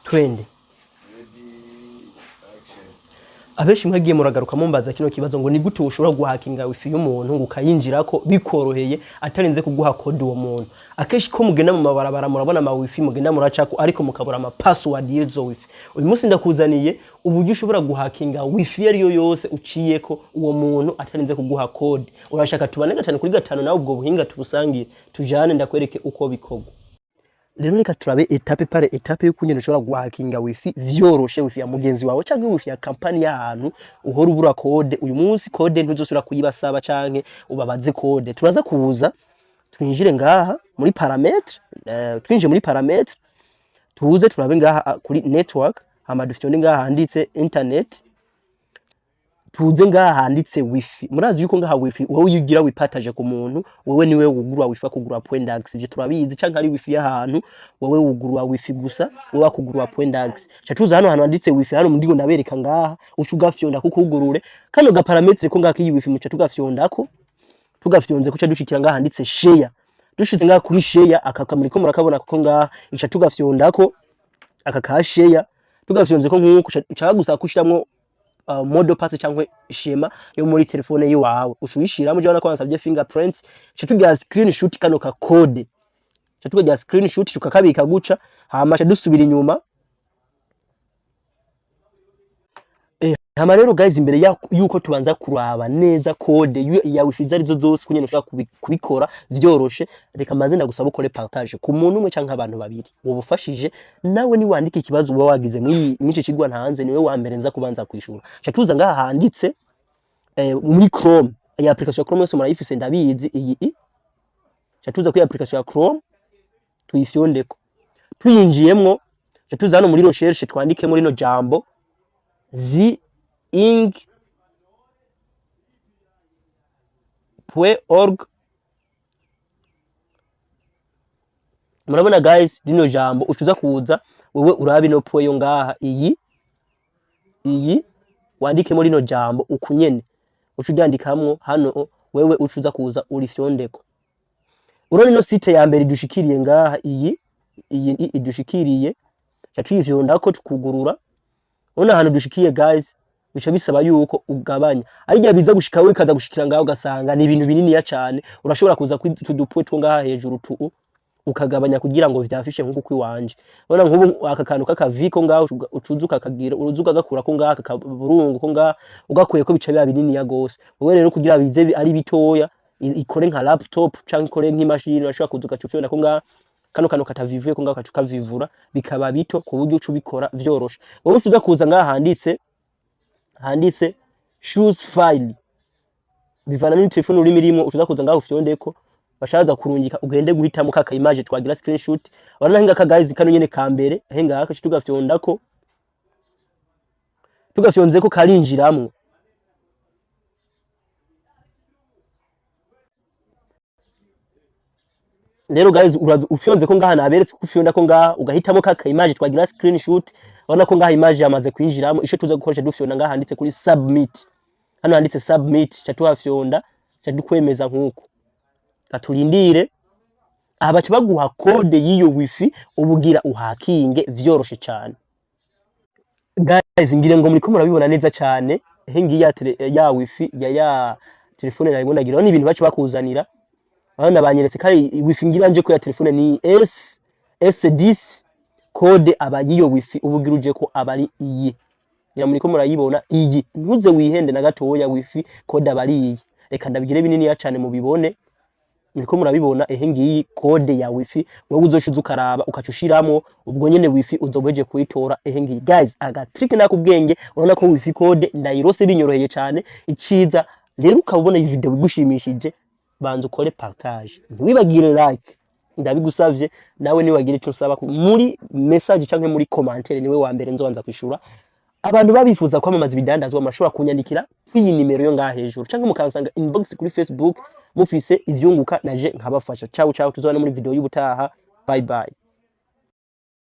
twende abeshi mwagiye muragaruka mumbaza kino kibazo ngo ni gute ushobora guhakinga wifi y'umuntu ngo ukayinjirako bikoroheye atarinze kuguha code uwo muntu. Akeshi ko mugenda mu mabarabara murabona ama wifi mugenda muracako ariko mukabura ama password y'izo wifi. Uyu munsi ndakuzaniye uburyo ushobora guhakinga wifi yariyo yose uciyeko uwo muntu atarinze kuguha code. Urashaka tubane gatanu kuri gatanu nawe ubwo buhinga tubusangire tujane ndakwereke uko bikorwa. Rero reka turabe etape pare etape yo kunyene ushobora guhakinga wifi vyoroshe wifi ya mugenzi wawe canke wifi ya company y'ahantu uhora ubura code. Uyu munsi code ntuzosubira kuyibasaba canke ubabaze code. Turaza kubuza twinjire ngaha muri parametre, twinjire muri parametre tuze turabe ngaha kuri network, hama dufite ngaha handitse internet, tuze ngaha handitse wifi. Murazi yuko ngaha wifi wowe uyigira wipataje ku muntu, wowe niwe wugurwa wifi kugura .dax. Ivyo turabizi canke ari wifi y'ahantu wowe wugurwa wifi gusa wowe akugurwa .dax. Cyatuza hano handitse wifi hano mundigo ndabereka ngaha ucugafyonda kuko ugurure kano ga parametre ko ngaka iyi wifi muca tugafyondako tugafyonze kuca dushikira ngaha handitse share. Dushize ngaha kuri share akakamuri ko murakabona kuko ngaha ica tugafyondako aka ka share tugafyonze ko nkuko uca gusa kushiramwo modo pass cyangwa shema yo muri telefone yiwawe ushuyishiramo je ko basabye fingerprints cha tugira screenshot kano ka code cha tugira screenshot tukakabika guca hama cha dusubira inyuma. Hama rero guys imbere yuko tubanza kuraba neza code ya wifi zarizo zose kunyene ushaka kubikora vyoroshe, reka maze ndagusaba ukore partage ku muntu umwe canke abantu babiri wobufashije nawe ni wandike ikibazo uba wagize mwice kigwa ntanze niwe wa mbere nza kubanza kwishura. Cha tuza ngaha handitse muri Chrome, ya application ya Chrome yose murayifise ndabizi iyi. Cha tuza ku application ya Chrome tuyifyondeko, tuyinjiyemwo cha tuza hano muri recherche twandike muri no jambo ing.org. Murabona guys dino jambo ucuza kuza wewe urabi no po yo ngaha iyi wandike muri no jambo ukunyene ucugandikamwo hano wewe ucuza kuza urifyondeko. Urone no site ya mbere dushikiriye ngaha iyi idushikiriye cyatwifyondako tukugurura. Ona hano dushikiye guys bica bisaba yuko ugabanya ari biza gushika we kaza gushikira ngaho ugasanga ni ibintu binini ya cyane. Urashobora kuza tudupwe two ngaha hejuru ukagabanya kugira ngo vyafishe nkuko kwiwanje. Bona nkubu aka kantu kakaviko ngaho ucuzuka kagira uruzuka gakura ko ngaha kaburungu ko ngaha ugakuye ko bica biba binini ya gose. Wewe rero kugira bize ari bitoya ikore nka laptop canke ikore nk'imashini urashobora kuzuka cyufyona ko ngaha kano katavivuye ko ngaho kacukavivura bikaba bito ku buryo ucubikora vyoroshe. Wowe ucuza kuza ngaha handitse choose file bivana ni telefone uri mirimo ucuza kuza ngaho ufyondeko bashaza kurungika ugende guhitamo kaka image twagira screenshot. Wana hinga ka guys kano nyene ka mbere henga aka tugafyondako tugafyonzeko karinjiramwo. Rero guys ufyonze ko ngaha naberetse ko ufyonda ko ngaha ugahitamo kaka image twagira screenshot. Wana ko ngaha image yamaze kwinjiramo isho tuza gukoresha dufyonda ngaha handitse kuri submit. Hano handitse submit cha tuhafyonda cha dukwemeza nkuko katulindire abaca baguha code yiyo wifi ubugira uhakinge vyoroshe cyane. Guys ngire ngo muri ko murabibona neza cyane hengi ya wifi ya telefone narimo ndagira ni ibintu bacu bakuzanira. Abana banyeretse kari wifi ngiranje ko ya telefone ni S10 code abayiyo wifi ubugiruje ko abari iyi. Ngira muri ko murayibona iyi ntuze wihende na gatoya wifi code abari iyi. Reka ndabigire binini ya cyane mu bibone. Niko murabibona ngiyi code ya wifi wowe uzoshuza ukaraba ukacushiramo ubwo nyene wifi uzobeje kuyitora ngiyi. Guys aga trick nakubwenge urabona ko wifi code ndayirose binyoroheye cyane iciza. Rero ukabona iyi video bigushimishije banza ukore partage ntiwibagire like ndabigusavye nawe ni wagire ico usaba muri message canke muri commentaire niwe wa mbere nzobanza kwishura. Abantu babifuza kwamamaza ibidandazwa amashura kunyandikira kwiyi nimero yo ngaha hejuru canke mukansanga inbox kuri Facebook mufise ivyunguka naje nkabafasha. Ciao tuzobana muri video y'ubutaha. Bye bye.